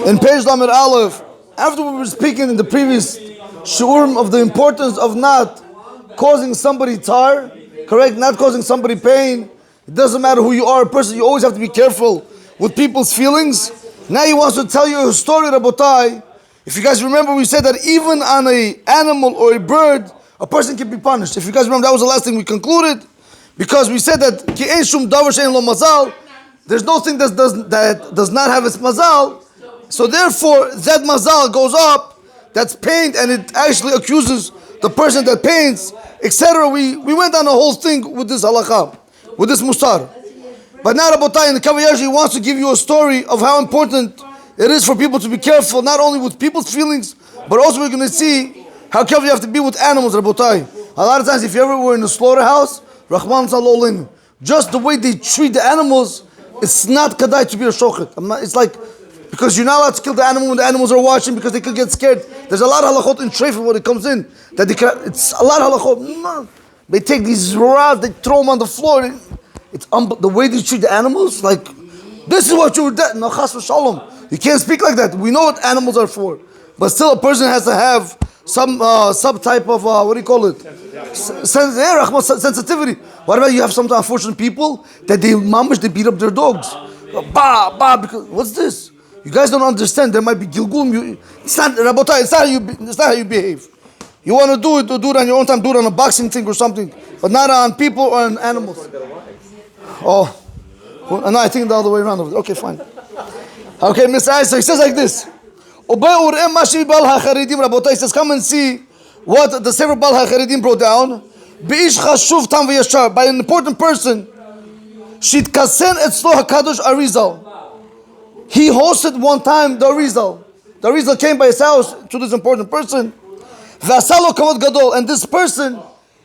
In page Lamed Aleph, after we were speaking in the previous shurim of the importance of not causing somebody tar, correct? Not causing somebody pain. It doesn't matter who you are, a person, you always have to be careful with people's feelings. Now he wants to tell you a story, Rabotai. If you guys remember, we said that even on an animal or a bird, a person can be punished. If you guys remember, that was the last thing we concluded, because we said that ki ein shum davar she'en lo mazal. There's no thing that does not have its mazal. So therefore, that mazal goes up, that's pained, and it actually accuses the person that paints, etc. We went on a whole thing with this halakha, with this musar. But now Rabotai in the Kavayashi wants to give you a story of how important it is for people to be careful, not only with people's feelings, but also we're going to see how careful you have to be with animals, Rabotai. A lot of times, if you ever were in a slaughterhouse, Rahman Salolin, just the way they treat the animals, it's not kadai to be a shochet. It's like, because you're not allowed to kill the animal when the animals are watching because they could get scared. There's a lot of halachot in treif when it comes in. That it's a lot of halachot. They take these rods, they throw them on the floor. It's the way they treat the animals, like, this is what you were dead. No, chas v'shalom. You can't speak like that. We know what animals are for. But still a person has to have some type of, what do you call it? Sensitivity. What about you have some unfortunate people that they beat up their dogs? Because, what's this? You guys don't understand. There might be gilgul. It's not, Rabotai, it's not how you behave. You want to do it on your own time, do it on a boxing thing or something, but not on people or on animals. Oh, no, I think the other way around. Okay, fine. Okay, Mr. Isa, he says like this. Rabotai, he says, come and see what the Sefer Bal HaCharedim brought down. By an important person, Shitkasen etzlo HaKadosh Arizal. He hosted one time the Arizal. The Arizal came by his house to this important person. And this person,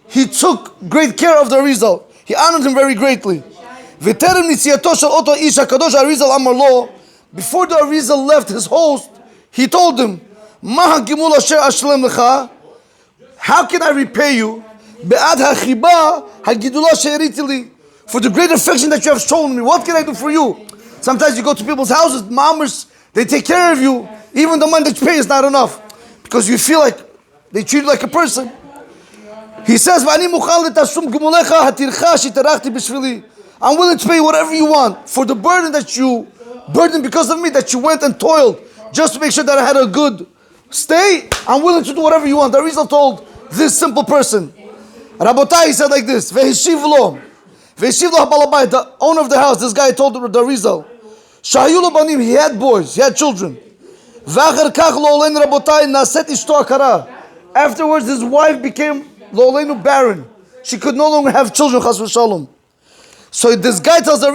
he took great care of the Arizal. He honored him very greatly. Before the Arizal left his host, he told him, how can I repay you for the great affection that you have shown me? What can I do for you? Sometimes you go to people's houses, mamas, they take care of you. Even the money that you pay is not enough, because you feel like they treat you like a person. He says, I'm willing to pay whatever you want for the burden that you burdened because of me, that you went and toiled just to make sure that I had a good stay. I'm willing to do whatever you want. The Rizal told this simple person. Rabotai, he said like this, the owner of the house, this guy told the Rizal, he had boys, he had children. Afterwards, his wife became barren. She could no longer have children. So this guy tells the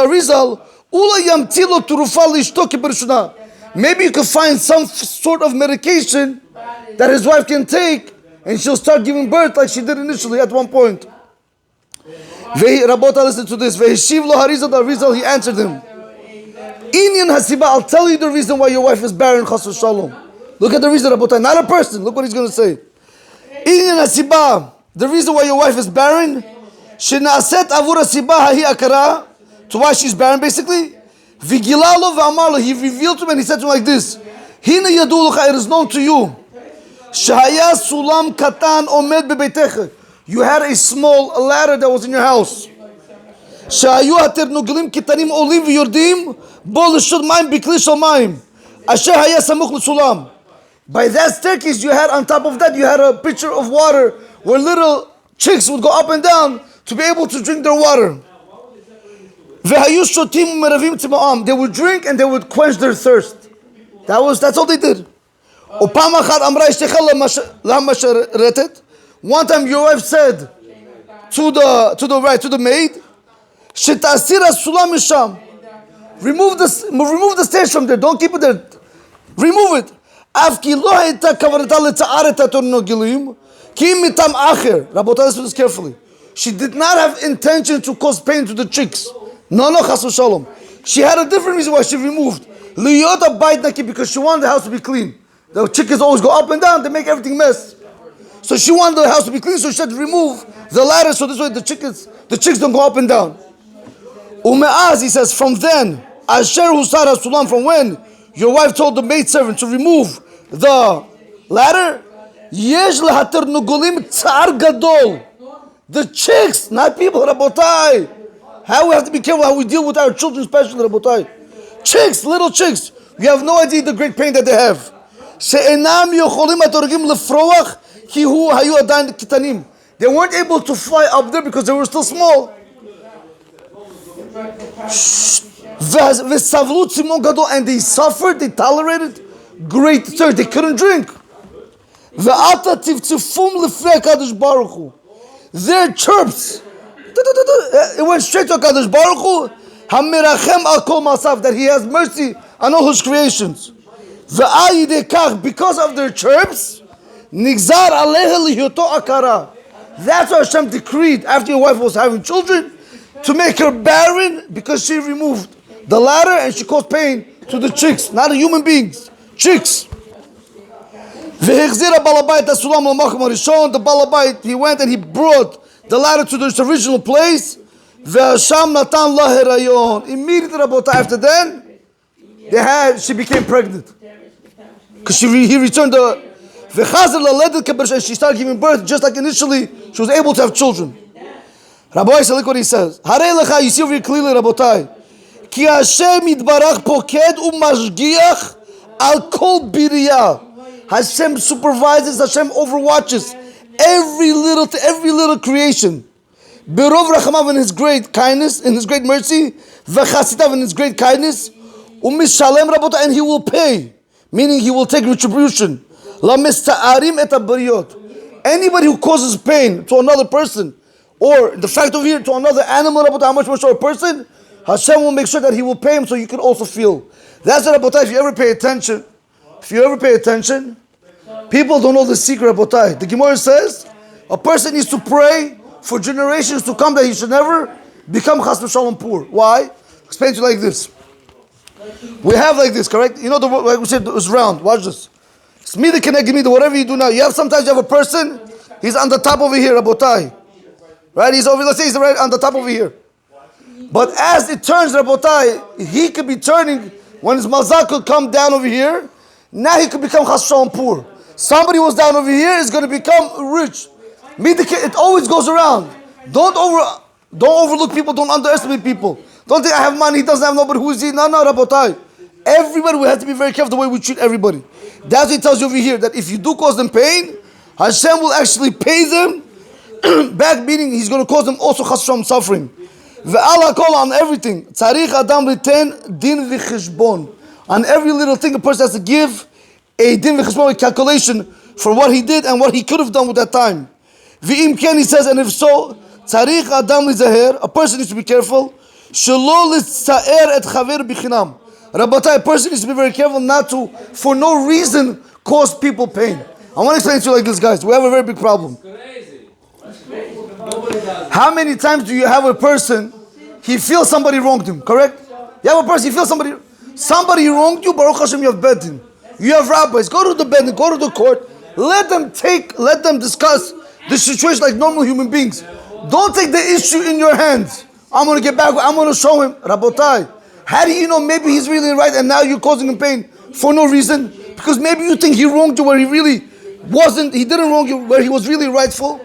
Rizal, maybe you could find some sort of medication that his wife can take, and she'll start giving birth like she did initially at one point. Rabota, listen to this. The Rizal, he answered him, I'll tell you the reason why your wife is barren. Look at the reason, Rabota, not a person. Look what he's going to say. The reason why your wife is barren, to why she's barren, basically. He revealed to him and he said to him like this, it is known to you, you had a small ladder that was in your house. By that staircase you had, on top of that, you had a pitcher of water where little chicks would go up and down to be able to drink their water. They would drink and they would quench their thirst. That's all they did. One time your wife said to the maid, remove the stairs from there, don't keep it there. Remove it. Rabota, listen to this carefully. She did not have intention to cause pain to the chicks. No, chas v'shalom. She had a different reason why she removed. Because she wanted the house to be clean. The chickens always go up and down, they make everything mess. So she wanted the house to be clean, so she had to remove the ladder so this way the chicks don't go up and down. Ume'az, he says, from then, Asher Husar Sulam, from when your wife told the maidservant to remove the ladder. Yesh lehater nugulim tsar gadol. The chicks, not people, Rabotai. How we have to be careful how we deal with our children, especially Rabotai. Chicks, little chicks. You have no idea the great pain that they have. She'enam yocholim atorgim lefroach ki hu hayu adain kitanim. They weren't able to fly up there because they were still small. And they suffered, they tolerated great thirst. They couldn't drink. Their chirps, it went straight to HaKadosh Baruch Hu, HaMirachem al kol masaf, that He has mercy on all His creations. Because of their chirps, nigzar aleha lihiyoto akara. That's what Hashem decreed after your wife was having children, to make her barren, because she removed the ladder and she caused pain to the chicks, not the human beings, chicks. The balabait, he went and he brought the ladder to its original place. Immediately after then, she became pregnant. Because he returned the and she started giving birth just like initially she was able to have children. Rabbi, look what he says. You see over here clearly, Rabotai. Ki Hashem yitbarach poked umashgiach al kol biriyah. Hashem supervises, Hashem overwatches every little creation. Berov rachamav, in His great kindness, in His great mercy, v'chasitav, in His great kindness, umishalem Rabotai, and He will pay, meaning He will take retribution. La mista'arim et habariyot. Anybody who causes pain to another person, or the fact of here to another animal, how much more so a person, Hashem will make sure that He will pay him so you can also feel. That's what Rabotai, if you ever pay attention, people don't know the secret, Rabotai. The Gemara says, a person needs to pray for generations to come that he should never become chas v'shalom poor. Why? Explain to you like this. We have like this, correct? You know, like we said, it was round. Watch this. It's me that can give me the whatever you do now. Sometimes you have a person, he's on the top over here, Rabotai. Right? He's over, let's say he's right on the top over here. But as it turns, Rabotai, he could be turning, when his mazak could come down over here, now he could become chas v'shalom poor. Somebody who was down over here is going to become rich. It always goes around. Don't overlook people, don't underestimate people. Don't think I have money, he doesn't have nobody, who is he? No, Rabotai. Everybody, we have to be very careful the way we treat everybody. That's what it tells you over here, that if you do cause them pain, Hashem will actually pay them back, meaning He's going to cause them also chas v'shalom suffering. Ve'ala kol, on everything. Tzarich adam liten din v'cheshbon. On every little thing, a person has to give a din v'cheshbon, a calculation for what he did and what he could have done with that time. V'im ken, he says, and if so, tzarich adam lizaher, a person needs to be careful. Shelo litza'er et chaver b'chinam. Rabotai, a person needs to be very careful not to, for no reason, cause people pain. I want to explain to you like this, guys. We have a very big problem. How many times do you have a person, he feels somebody wronged him, correct? You have a person, he feels somebody wronged you, Baruch Hashem, you have bedin. You have rabbis, go to the bedin, go to the court, let them discuss the situation like normal human beings. Don't take the issue in your hands. I'm going to get back, I'm going to show him. Rabotai, how do you know maybe he's really right and now you're causing him pain for no reason? Because maybe you think he wronged you where he really wasn't, he didn't wrong you where he was really rightful.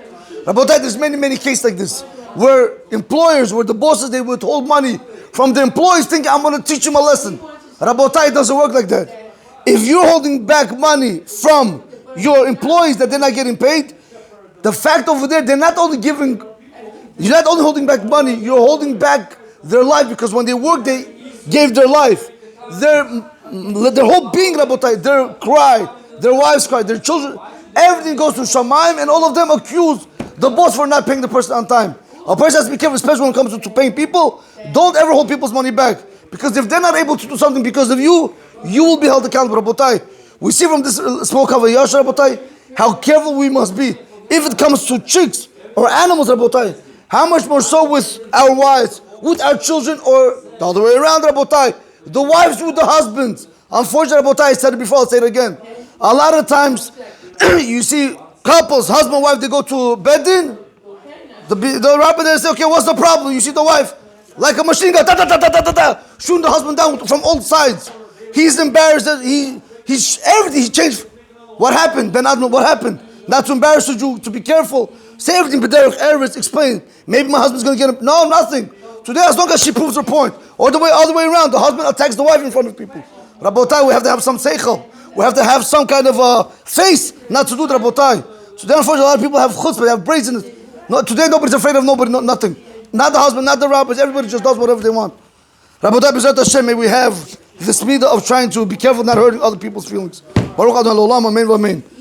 Rabotai, there's many cases like this, where employers, where the bosses, they withhold money from the employees thinking, I'm going to teach him a lesson. Rabotai, it doesn't work like that. If you're holding back money from your employees that they're not getting paid, the fact over there, you're not only holding back money, you're holding back their life, because when they work, they gave their life. Their whole being, Rabotai, their cry, their wives cry, their children, everything goes to Shamayim, and all of them accuse the boss for not paying the person on time. A person has to be careful, especially when it comes to paying people. Don't ever hold people's money back, because if they're not able to do something because of you, you will be held accountable, Rabotai. We see from this small Kavayash, Rabotai, how careful we must be. If it comes to chicks or animals, Rabotai, how much more so with our wives, with our children, or the other way around, Rabotai. The wives with the husbands. Unfortunately, Rabotai, I said it before, I'll say it again. A lot of times, you see couples, husband, wife, they go to bedin. The rabbi there say, okay, what's the problem? You see the wife, like a machine gun, shooting the husband down from all sides. He's embarrassed. He's everything. He changed. What happened? Ben Adnan, what happened? Not to embarrass you, to be careful. Say everything, B'derech Eretz, explain. Maybe my husband's going to get him. No, nothing. Today, as long as she proves her point. Or the other way around, the husband attacks the wife in front of people. Rabotai, we have to have some seichel. We have to have some kind of face not to do the Rabotai. Today, unfortunately, a lot of people have chutzpah, they have brazenness. No, today, nobody's afraid of nobody, nothing. Not the husband, not the rabbis, everybody just does whatever they want. Rabotai, B'ezrat Hashem, may we have this midah of trying to be careful not hurting other people's feelings. Baruch Adonai L'olam, amen v'amen.